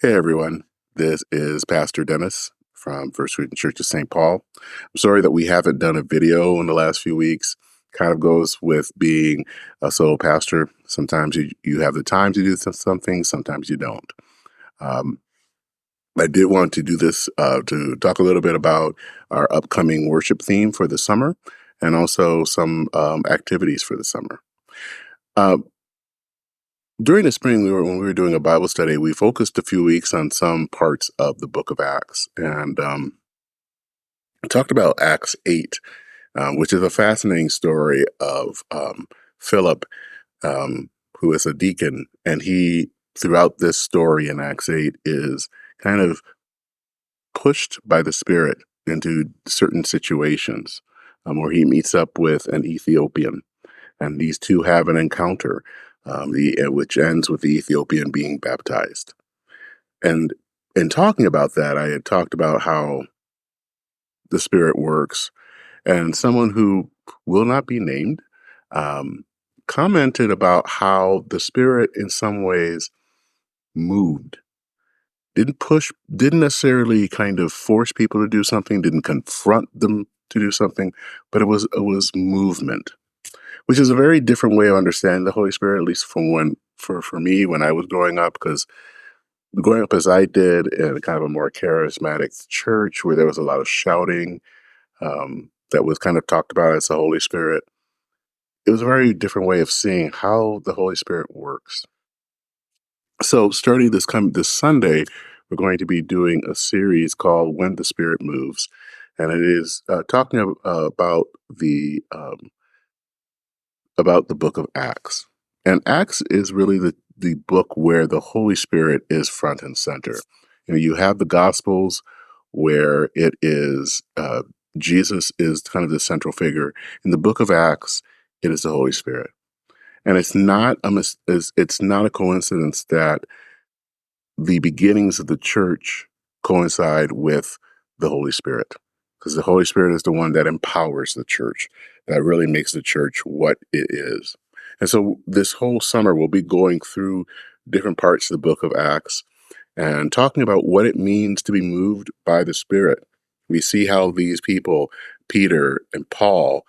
Hey everyone, this is Pastor Dennis from First Christian Church of St. Paul. I'm sorry that we haven't done a video in the last few weeks. Kind of goes with being a solo pastor. Sometimes you have the time to do something, sometimes you don't. Um, I did want to do this to talk a little bit about our upcoming worship theme for the summer and also some activities for the summer. Uh, During the spring, when we were doing a Bible study, we focused a few weeks on some parts of the book of Acts and talked about Acts 8, which is a fascinating story of Philip, who is a deacon. And he, throughout this story in Acts 8, is kind of pushed by the Spirit into certain situations where he meets up with an Ethiopian. And these two have an encounter, which ends with the Ethiopian being baptized. And in talking about that, I had talked about how the Spirit works, and someone who will not be named um, commented about how the Spirit, in some ways, moved. Didn't push, didn't necessarily kind of force people to do something, didn't confront them to do something, but it was movement, which is a very different way of understanding the Holy Spirit, at least from for me when I was growing up, because growing up as I did in kind of a more charismatic church where there was a lot of shouting, that was kind of talked about as the Holy Spirit. It was a very different way of seeing how the Holy Spirit works. So starting this Sunday, we're going to be doing a series called "When the Spirit Moves," and it is talking about the book of Acts. And Acts is really the book where the Holy Spirit is front and center. You know, you have the Gospels where it is Jesus is kind of the central figure. In the book of Acts, it is the Holy Spirit, and it's not a coincidence that the beginnings of the church coincide with the Holy Spirit, because the Holy Spirit is the one that empowers the church, that really makes the church what it is. And so this whole summer, we'll be going through different parts of the book of Acts and talking about what it means to be moved by the Spirit. We see how these people, Peter and Paul,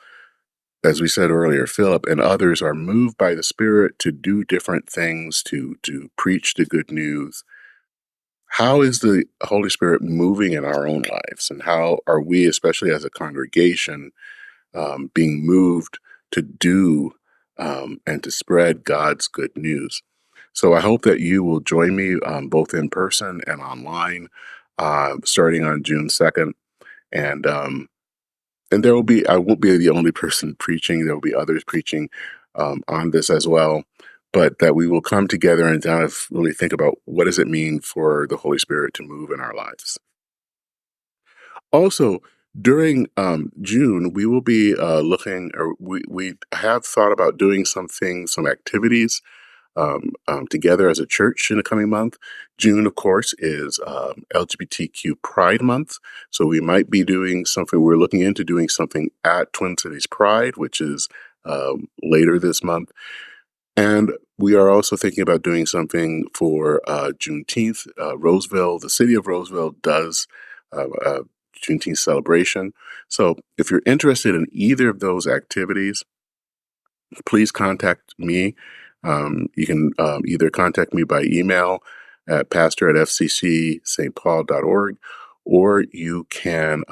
as we said earlier, Philip and others, are moved by the Spirit to do different things, to preach the good news. How is the Holy Spirit moving in our own lives? And how are we, especially as a congregation, being moved to do and to spread God's good news? So I hope that you will join me both in person and online starting on June 2nd. And there will be, I won't be the only person preaching. There will be others preaching on this as well, but that we will come together and kind of really think about what does it mean for the Holy Spirit to move in our lives. Also, during June, we will be looking, or we have thought about doing some activities together as a church in the coming month. June, of course, is LGBTQ Pride Month. So we might be doing something, we're looking into doing something at Twin Cities Pride, which is later this month. And we are also thinking about doing something for Juneteenth. Roseville, the city of Roseville does a Juneteenth celebration. So if you're interested in either of those activities, please contact me. You can either contact me by email at pastor@fccstpaul.org, or you can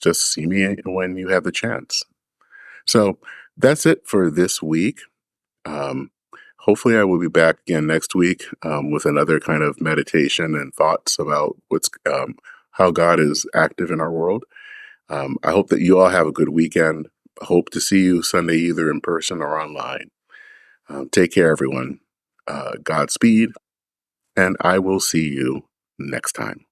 just see me when you have the chance. So that's it for this week. Um, Hopefully, I will be back again next week with another kind of meditation and thoughts about how God is active in our world. I hope that you all have a good weekend. Hope to see you Sunday either in person or online. Take care, everyone. Godspeed, and I will see you next time.